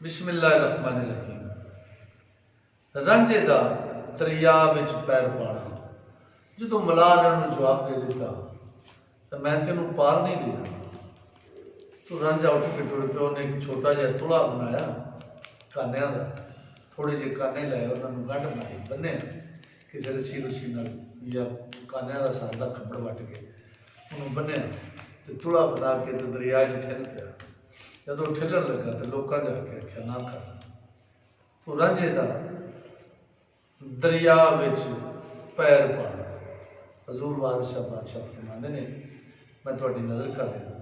बिस्मिल्लाहिर्रहमानिर्रहीम। रांझे दा दरिया विच पैर पाना। जो मलाह ने उन्होंने जवाब दे दिता तो मैं तेन पार नहीं ले जाना। तो रांझा उठ के टुर पिया। उन्हें एक छोटा जिहा तुड़ा बनाया कानिया का, थोड़े जे काने लाए, उन्होंने गंढ बनाई, बन्ने किसी रस्सी रुस्सी नाल या कानिया का सारा खब्बड़ वट के उन्होंने बन्निया तो तुड़ा बना के तो दरिया च ठिल पिया। जदों ठिलन लगा तो लोगों जाके आख्या ना कर। तो रांझे का दरिया विच पैर पाना। हजूर वारिस शाह बादशाह फरमाते ने, मैं थोड़ी नजर कर रहा।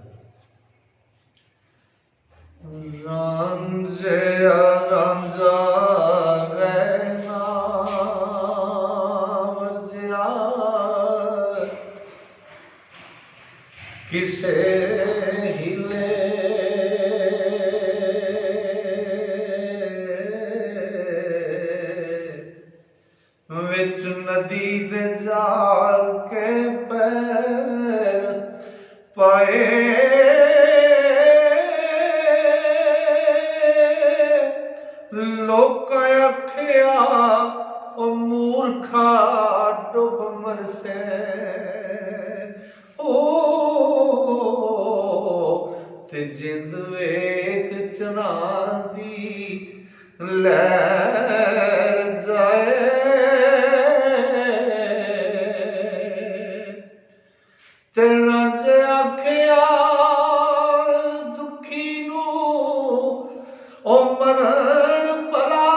रांझे रांझा रहना वर्जिया किसे हिले विच नदी दे जाल के पैर पाए। लोक आख्या ओ मूर्खा डुब मरसे। ओ ते जिंद वेख चना दी लहर जाए। ते रांझे आख्या दुखी नू ओ मरण भला।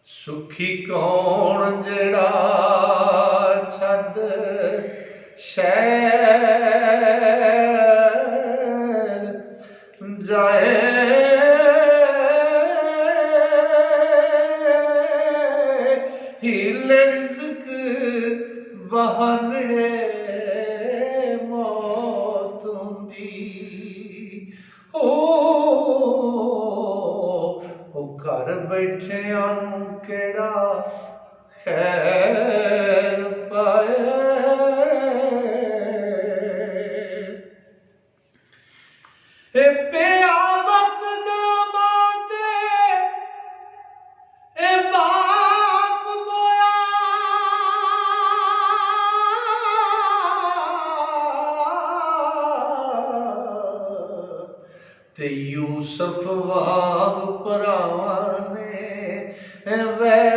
सुखी कौन जेड़ा छड़ शहर जाए। हीले रिज़्क बहाने मौत हुंदी। घर बैठिया नूं केड़ा खैर पाए। ए पिया वक्त जामाते ए बाप मोया। ते यूसुफ वाग भरावां ने वैर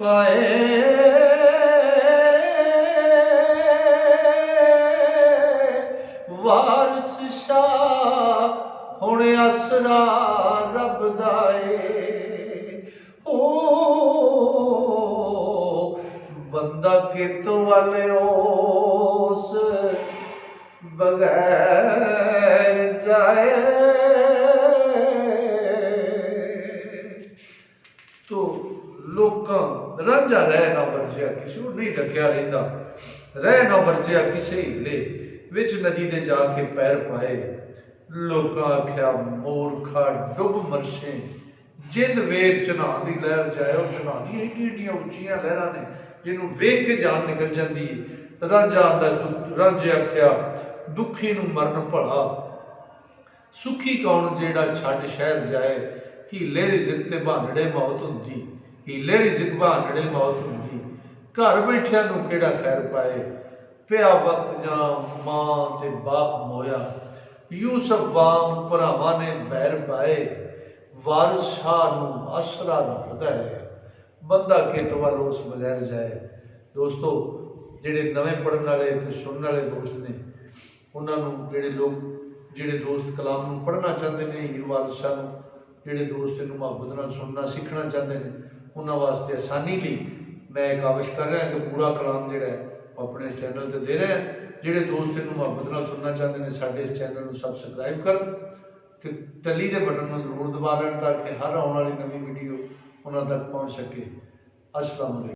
पाए। वारिस शाह हुण असरा रब दा ए। ओ बंदा कित वाले उस बगैर जाए। तो लोकां रांझा रह ना वर्जिया किसी और नहीं ढकिया रहिंदा। रह ना वर्जिया किसी हिले विच नदी दे जाके पैर पाए। लोकां आख्या मूर्खा डुब मरसे। जिंद वेख चना दी लहर जाए। और चना दी एडी एडियां उच्चियां लहरां ने जिन्हों वेख के जान निकल जाती है। रांझा आंदा रांझे आख्या दुखी नूं मरण भला। सुखी कौन जेड़ा छड़ शहर जाए। हीले रिज़्क ते बहानड़े मौत हुंदी। हीले रिज़्क बहानड़े मौत हुंदी। घर बैठिया नूं केड़ा खैर पाए। पिया वक्त जा मां ते बाप मोया। यूसुफ वांग भरावां ने वैर पाए। वारिस शाह नूं आसरा रब दा है। बंदा कित वाल उस बगैर जाए। दोस्तों जिहड़े नवें पढ़न वाले ते सुनने वाले दोस्त ने, उन्होंने जिहड़े लोग जिहड़े दोस्त कलाम नूं पढ़ना चाहते हैं, हीर वारिस शाह नूं जिहड़े दोस्त इहनूं मुहब्बत नाल सुनना सीखना चाहते हैं, उन्होंने वास्ते आसानी लई मैं एक काविश कर रहा कि पूरा कलाम जिहड़ा है अपने इस चैनल पर दे रहे हैं। जिहड़े दोस्त इहनूं मुहब्बत नाल सुनना चाहते हैं, साडे इस चैनल नूं सबसक्राइब कर ते टली दे बटन नूं जरूर दबा लैण ताकि हर आउण वाली नवीं वीडियो उन्हां तक पहुँच सके। अस्सलाम वालेकुम।